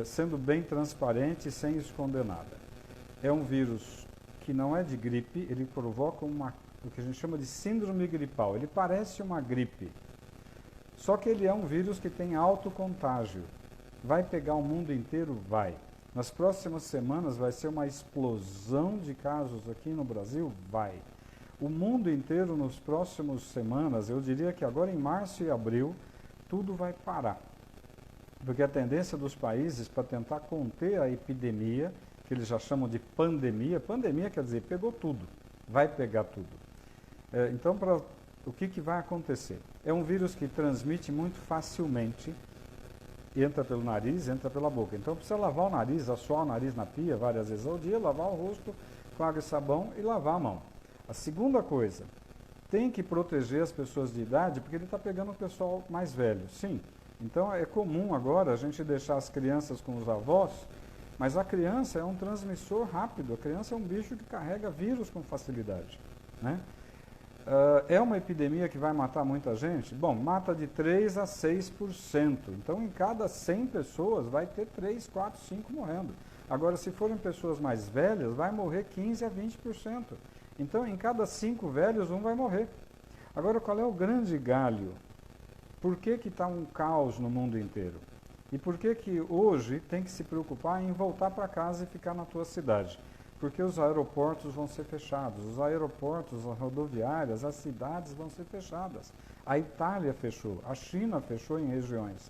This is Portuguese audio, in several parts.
sendo bem transparente e sem esconder nada. É um vírus que não é de gripe, ele provoca o que a gente chama de síndrome gripal. Ele parece uma gripe, só que ele é um vírus que tem alto contágio. Vai pegar o mundo inteiro? Vai. Nas próximas semanas vai ser uma explosão de casos aqui no Brasil? Vai. O mundo inteiro nas próximas semanas, eu diria que agora em março e abril, tudo vai parar. Porque a tendência dos países para tentar conter a epidemia, que eles já chamam de pandemia quer dizer, pegou tudo, vai pegar tudo. Então, o que vai acontecer? É um vírus que transmite muito facilmente, entra pelo nariz, entra pela boca. Então, precisa lavar o nariz, assoar o nariz na pia várias vezes ao dia, lavar o rosto com água e sabão e lavar a mão. A segunda coisa, tem que proteger as pessoas de idade, porque ele está pegando o pessoal mais velho, sim. Então, é comum agora a gente deixar as crianças com os avós, mas a criança é um transmissor rápido, a criança é um bicho que carrega vírus com facilidade, né? É uma epidemia que vai matar muita gente? Bom, mata de 3 a 6%. Então, em cada 100 pessoas, vai ter 3, 4, 5 morrendo. Agora, se forem pessoas mais velhas, vai morrer 15 a 20%. Então, em cada 5 velhos, um vai morrer. Agora, qual é o grande galho? Por que está um caos no mundo inteiro? E por que hoje tem que se preocupar em voltar para casa e ficar na tua cidade? Porque os aeroportos vão ser fechados, os aeroportos, as rodoviárias, as cidades vão ser fechadas. A Itália fechou, a China fechou em regiões.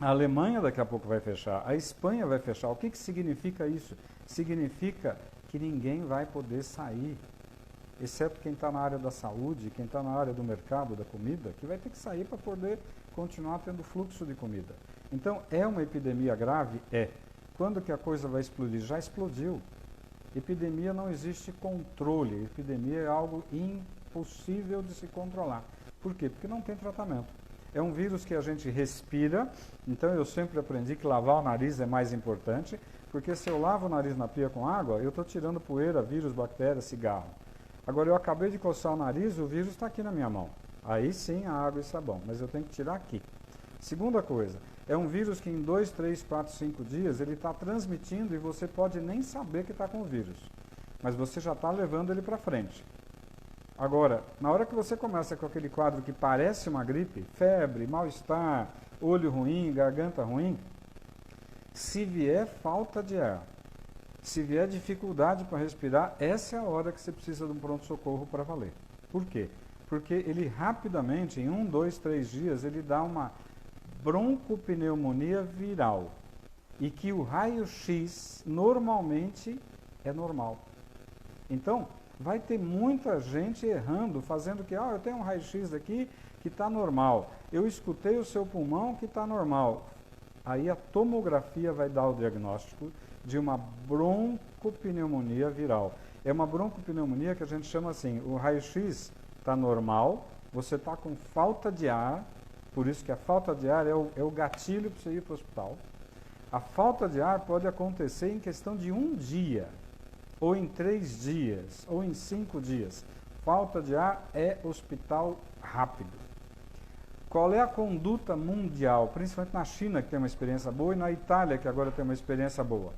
A Alemanha daqui a pouco vai fechar, a Espanha vai fechar. O que significa isso? Significa que ninguém vai poder sair, exceto quem está na área da saúde, quem está na área do mercado, da comida, que vai ter que sair para poder continuar tendo fluxo de comida. Então, é uma epidemia grave? É. Quando que a coisa vai explodir? Já explodiu. Epidemia não existe controle. Epidemia é algo impossível de se controlar. Por quê? Porque não tem tratamento. É um vírus que a gente respira, então eu sempre aprendi que lavar o nariz é mais importante, porque se eu lavo o nariz na pia com água, eu estou tirando poeira, vírus, bactéria, cigarro. Agora, eu acabei de coçar o nariz, o vírus está aqui na minha mão. Aí sim, a água e sabão, mas eu tenho que tirar aqui. Segunda coisa, é um vírus que em 2, 3, 4, 5 dias ele está transmitindo e você pode nem saber que está com o vírus, mas você já está levando ele para frente. Agora, na hora que você começa com aquele quadro que parece uma gripe, febre, mal-estar, olho ruim, garganta ruim, se vier falta de ar, se vier dificuldade para respirar, essa é a hora que você precisa de um pronto-socorro para valer. Por quê? Porque ele rapidamente, em 1, 2, 3 dias, ele dá uma broncopneumonia viral. E que o raio-x normalmente é normal. Então, vai ter muita gente errando, fazendo que, eu tenho um raio-x aqui que está normal. Eu escutei o seu pulmão que está normal. Aí a tomografia vai dar o diagnóstico de uma broncopneumonia viral. É uma broncopneumonia que a gente chama assim, o raio-x está normal, você está com falta de ar, por isso que a falta de ar é o gatilho para você ir para o hospital. A falta de ar pode acontecer em questão de 1 dia, ou em 3 dias, ou em 5 dias. Falta de ar é hospital rápido. Qual é a conduta mundial, principalmente na China, que tem uma experiência boa, e na Itália, que agora tem uma experiência boa?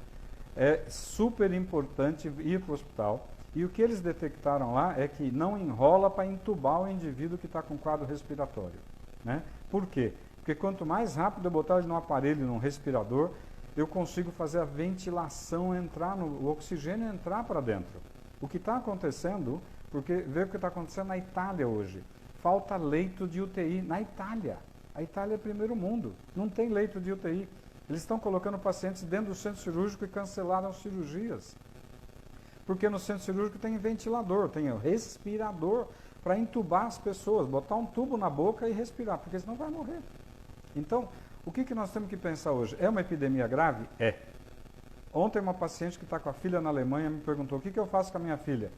É super importante ir para o hospital. E o que eles detectaram lá é que não enrola para entubar o indivíduo que está com quadro respiratório, né? Por quê? Porque quanto mais rápido eu botar ele num aparelho, num respirador, eu consigo fazer a ventilação entrar, o oxigênio entrar para dentro. O que está acontecendo, porque vê o que está acontecendo na Itália hoje. Falta leito de UTI na Itália. A Itália é primeiro mundo, não tem leito de UTI. Eles estão colocando pacientes dentro do centro cirúrgico e cancelaram cirurgias. Porque no centro cirúrgico tem ventilador, tem respirador para entubar as pessoas, botar um tubo na boca e respirar, porque senão vai morrer. Então, o que nós temos que pensar hoje? É uma epidemia grave? É. Ontem uma paciente que está com a filha na Alemanha me perguntou, o que eu faço com a minha filha?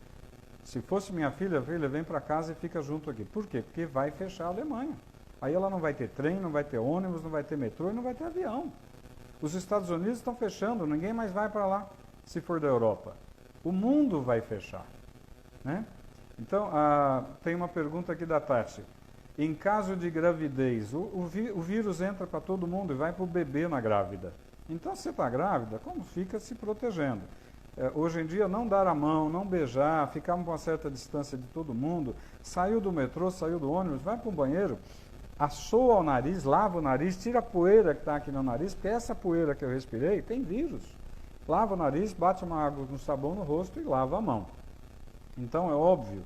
Se fosse minha filha, vem para casa e fica junto aqui. Por quê? Porque vai fechar a Alemanha. Aí ela não vai ter trem, não vai ter ônibus, não vai ter metrô e não vai ter avião. Os Estados Unidos estão fechando, ninguém mais vai para lá, se for da Europa. O mundo vai fechar, né? Então, tem uma pergunta aqui da Tati. Em caso de gravidez, o vírus entra para todo mundo e vai para o bebê na grávida. Então, se você está grávida, como fica se protegendo? Hoje em dia, não dar a mão, não beijar, ficar a uma certa distância de todo mundo, saiu do metrô, saiu do ônibus, vai para o banheiro, assoa o nariz, lava o nariz, tira a poeira que está aqui no nariz, porque essa poeira que eu respirei tem vírus. Lava o nariz, bate uma água no sabão no rosto e lava a mão. Então, é óbvio,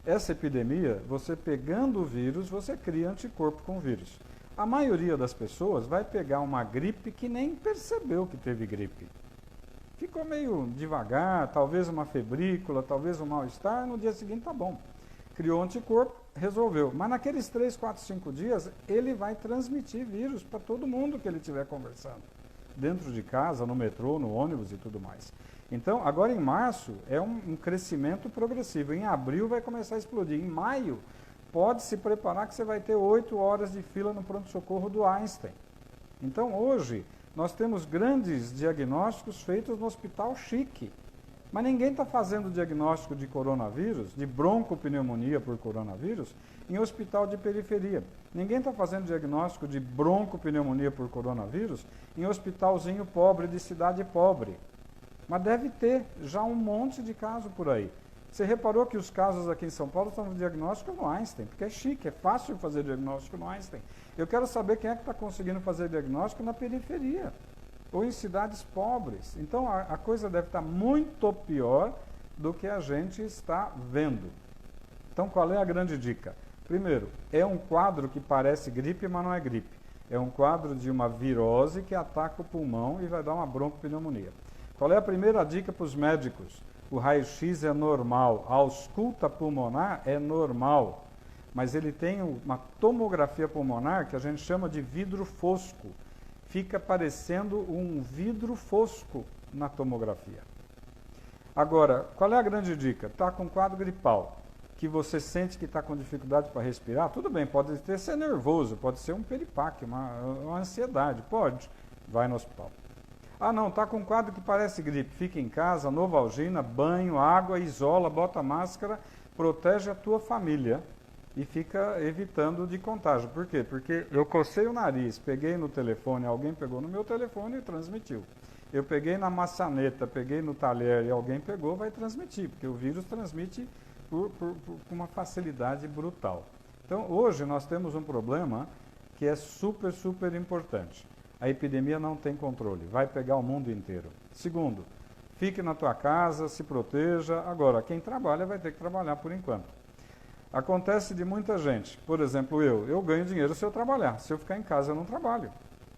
essa epidemia, você pegando o vírus, você cria anticorpo com o vírus. A maioria das pessoas vai pegar uma gripe que nem percebeu que teve gripe. Ficou meio devagar, talvez uma febrícula, talvez um mal-estar, no dia seguinte tá bom. Criou anticorpo, resolveu. Mas naqueles 3, 4, 5 dias, ele vai transmitir vírus para todo mundo que ele estiver conversando. Dentro de casa, no metrô, no ônibus e tudo mais. Então, agora em março, é um crescimento progressivo. Em abril vai começar a explodir. Em maio, pode se preparar que você vai ter 8 horas de fila no pronto-socorro do Einstein. Então, hoje, nós temos grandes diagnósticos feitos no hospital chique. Mas ninguém está fazendo diagnóstico de coronavírus, de broncopneumonia por coronavírus, em hospital de periferia. Ninguém está fazendo diagnóstico de broncopneumonia por coronavírus em hospitalzinho pobre, de cidade pobre. Mas deve ter já um monte de casos por aí. Você reparou que os casos aqui em São Paulo estão no diagnóstico no Einstein, porque é chique, é fácil fazer diagnóstico no Einstein. Eu quero saber quem é que está conseguindo fazer diagnóstico na periferia, ou em cidades pobres. Então, a coisa deve estar muito pior do que a gente está vendo. Então, qual é a grande dica? Primeiro, é um quadro que parece gripe, mas não é gripe. É um quadro de uma virose que ataca o pulmão e vai dar uma broncopneumonia. Qual é a primeira dica para os médicos? O raio-x é normal, a ausculta pulmonar é normal, mas ele tem uma tomografia pulmonar que a gente chama de vidro fosco. Fica parecendo um vidro fosco na tomografia. Agora, qual é a grande dica? Está com quadro gripal, que você sente que está com dificuldade para respirar, tudo bem, pode ser nervoso, pode ser um piripaque, uma ansiedade, pode, vai no hospital. Ah não, está com um quadro que parece gripe, fica em casa, Novalgina, banho, água, isola, bota máscara, protege a tua família e fica evitando de contágio. Por quê? Porque eu cocei o nariz, peguei no telefone, alguém pegou no meu telefone e transmitiu. Eu peguei na maçaneta, peguei no talher e alguém pegou, vai transmitir, porque o vírus transmite com uma facilidade brutal. Então, hoje nós temos um problema que é super, super importante. A epidemia não tem controle, vai pegar o mundo inteiro. Segundo, fique na tua casa, se proteja. Agora, quem trabalha vai ter que trabalhar por enquanto. Acontece de muita gente, por exemplo, eu ganho dinheiro se eu trabalhar. Se eu ficar em casa, eu não trabalho.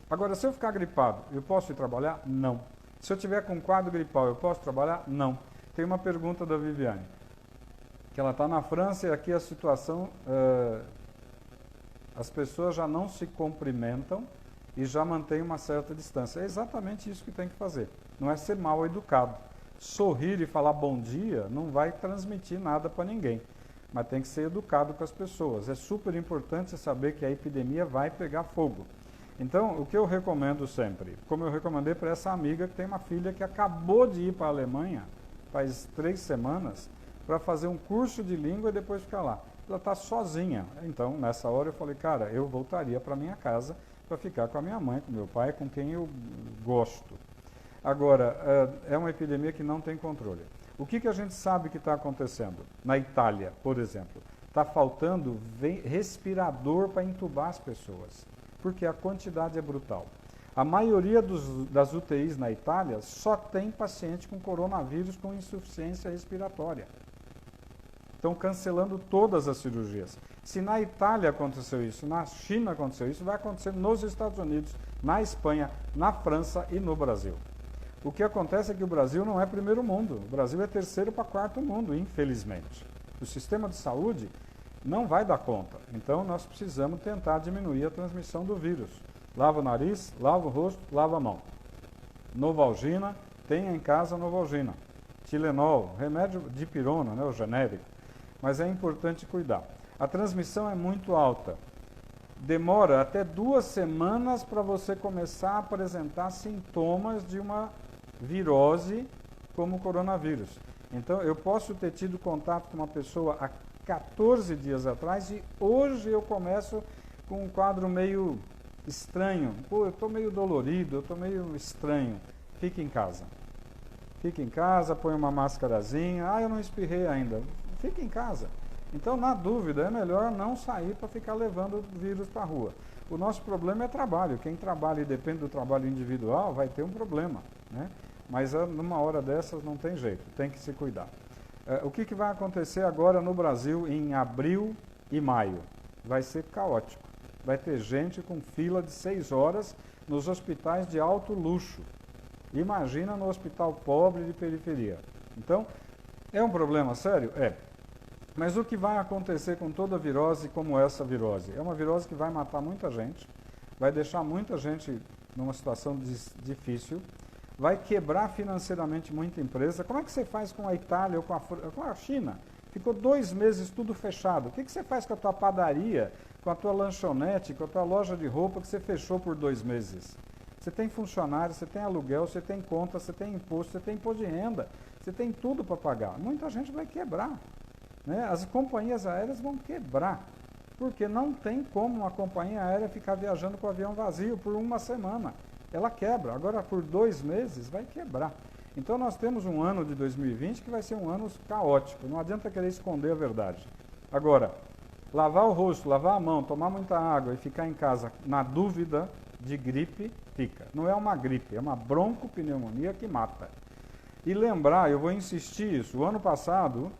Agora, se eu ficar gripado, eu posso ir trabalhar? Não. Se eu tiver com quadro gripal, eu posso trabalhar? Não. Tem uma pergunta da Viviane, que ela está na França e aqui a situação, as pessoas já não se cumprimentam e já mantém uma certa distância. É exatamente isso que tem que fazer. Não é ser mal educado. Sorrir e falar bom dia não vai transmitir nada para ninguém. Mas tem que ser educado com as pessoas. É super importante saber que a epidemia vai pegar fogo. Então, o que eu recomendo sempre, como eu recomendei para essa amiga que tem uma filha que acabou de ir para a Alemanha, faz 3 semanas, para fazer um curso de língua e depois ficar lá. Ela está sozinha. Então, nessa hora eu falei, cara, eu voltaria para minha casa para ficar com a minha mãe, com meu pai, com quem eu gosto. Agora, é uma epidemia que não tem controle. O que a gente sabe que está acontecendo? Na Itália, por exemplo, está faltando respirador para entubar as pessoas, porque a quantidade é brutal. A maioria das UTIs na Itália só tem paciente com coronavírus com insuficiência respiratória. Estão cancelando todas as cirurgias. Se na Itália aconteceu isso, na China aconteceu isso, vai acontecer nos Estados Unidos, na Espanha, na França e no Brasil. O que acontece é que o Brasil não é primeiro mundo, o Brasil é terceiro para quarto mundo, infelizmente. O sistema de saúde não vai dar conta, então nós precisamos tentar diminuir a transmissão do vírus. Lava o nariz, lava o rosto, lava a mão. Novalgina, tenha em casa Novalgina. Tilenol, remédio de pirona, né, o genérico. Mas é importante cuidar. A transmissão é muito alta. Demora até 2 semanas para você começar a apresentar sintomas de uma virose como o coronavírus. Então, eu posso ter tido contato com uma pessoa há 14 dias atrás e hoje eu começo com um quadro meio estranho. Pô, eu estou meio dolorido, eu estou meio estranho. Fique em casa. Fique em casa, põe uma máscarazinha. Ah, eu não espirrei ainda. Fique em casa. Então, na dúvida, é melhor não sair para ficar levando o vírus para a rua. O nosso problema é trabalho. Quem trabalha e depende do trabalho individual vai ter um problema, né? Mas numa hora dessas não tem jeito, tem que se cuidar. O que vai acontecer agora no Brasil em abril e maio? Vai ser caótico. Vai ter gente com fila de 6 horas nos hospitais de alto luxo. Imagina no hospital pobre de periferia. Então, é um problema sério? É. Mas o que vai acontecer com toda virose como essa virose? É uma virose que vai matar muita gente, vai deixar muita gente numa situação difícil, vai quebrar financeiramente muita empresa. Como é que você faz com a Itália ou com a China? Ficou 2 meses tudo fechado. O que você faz com a tua padaria, com a tua lanchonete, com a tua loja de roupa que você fechou por 2 meses? Você tem funcionário, você tem aluguel, você tem conta, você tem imposto, você tem imposto de renda, você tem tudo para pagar. Muita gente vai quebrar, né? As companhias aéreas vão quebrar, porque não tem como uma companhia aérea ficar viajando com o avião vazio por uma semana. Ela quebra. Agora, por 2 meses, vai quebrar. Então, nós temos um ano de 2020 que vai ser um ano caótico. Não adianta querer esconder a verdade. Agora, lavar o rosto, lavar a mão, tomar muita água e ficar em casa na dúvida de gripe, fica. Não é uma gripe, é uma broncopneumonia que mata. E lembrar, eu vou insistir isso, o ano passado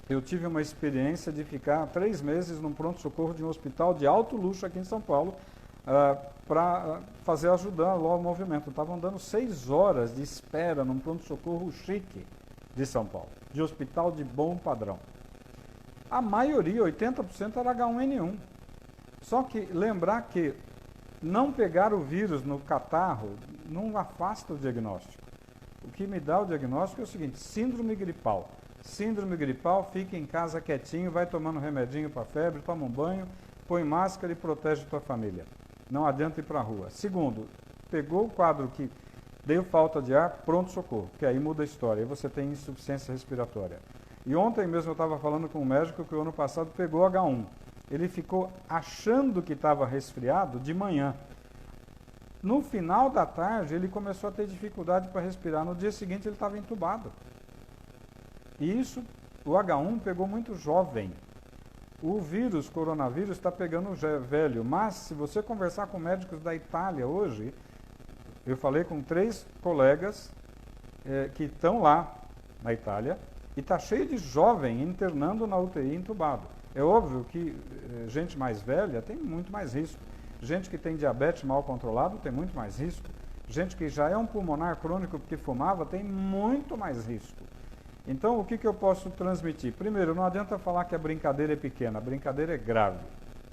eu tive uma experiência de ficar 3 meses num pronto-socorro de um hospital de alto luxo aqui em São Paulo, para ajudar lá o movimento. Estavam dando 6 horas de espera num pronto-socorro chique de São Paulo, de hospital de bom padrão. A maioria, 80%, era H1N1. Só que lembrar que não pegar o vírus no catarro não afasta o diagnóstico. O que me dá o diagnóstico é o seguinte: síndrome gripal. Síndrome gripal, fica em casa quietinho, vai tomando remedinho para febre, toma um banho, põe máscara e protege tua família. Não adianta ir para a rua. Segundo, pegou o quadro que deu falta de ar, pronto-socorro, que aí muda a história, aí você tem insuficiência respiratória. E ontem mesmo eu estava falando com um médico que o ano passado pegou H1. Ele ficou achando que estava resfriado de manhã. No final da tarde, ele começou a ter dificuldade para respirar. No dia seguinte, ele estava entubado. E isso, o H1 pegou muito jovem. O vírus, coronavírus, está pegando velho. Mas, se você conversar com médicos da Itália hoje, eu falei com 3 colegas que estão lá na Itália, e está cheio de jovem internando na UTI entubado. É óbvio que gente mais velha tem muito mais risco. Gente que tem diabetes mal controlado tem muito mais risco. Gente que já é um pulmonar crônico porque fumava tem muito mais risco. Então, o que eu posso transmitir? Primeiro, não adianta falar que a brincadeira é pequena, a brincadeira é grave.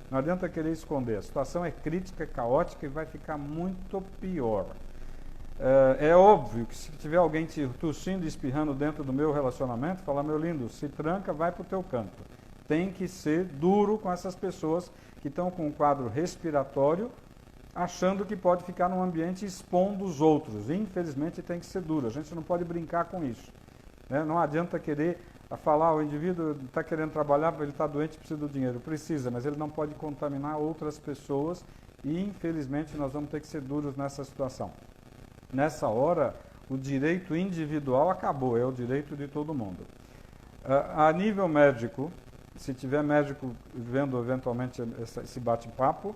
Não adianta querer esconder. A situação é crítica, é caótica e vai ficar muito pior. É óbvio que se tiver alguém te tossindo e espirrando dentro do meu relacionamento, fala: meu lindo, se tranca, vai para o teu canto. Tem que ser duro com essas pessoas que estão com um quadro respiratório, achando que pode ficar num ambiente expondo os outros. Infelizmente tem que ser duro, a gente não pode brincar com isso. Né? Não adianta querer falar: o indivíduo está querendo trabalhar, ele está doente, precisa do dinheiro. Precisa, mas ele não pode contaminar outras pessoas e infelizmente nós vamos ter que ser duros nessa situação. Nessa hora, o direito individual acabou, é o direito de todo mundo. A nível médico, se tiver médico vendo eventualmente esse bate-papo,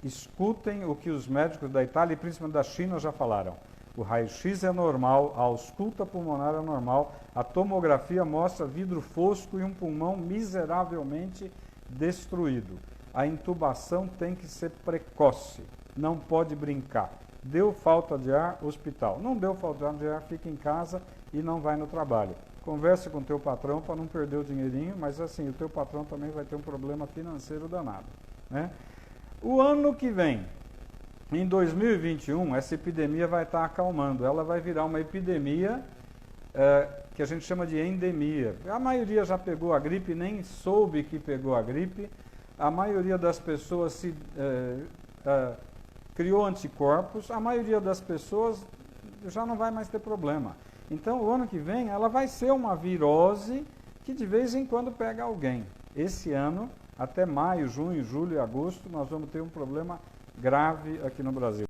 escutem o que os médicos da Itália e principalmente da China já falaram. O raio-x é normal, a ausculta pulmonar é normal, a tomografia mostra vidro fosco e um pulmão miseravelmente destruído. A intubação tem que ser precoce, não pode brincar. Deu falta de ar, hospital. Não deu falta de ar, fica em casa e não vai no trabalho. Converse com o teu patrão para não perder o dinheirinho, mas assim, o teu patrão também vai ter um problema financeiro danado, né? O ano que vem, em 2021, essa epidemia vai estar acalmando. Ela vai virar uma epidemia que a gente chama de endemia. A maioria já pegou a gripe, nem soube que pegou a gripe. A maioria das pessoas criou anticorpos. A maioria das pessoas já não vai mais ter problema. Então, o ano que vem, ela vai ser uma virose que de vez em quando pega alguém. Esse ano, até maio, junho, julho e agosto, nós vamos ter um problema grave aqui no Brasil.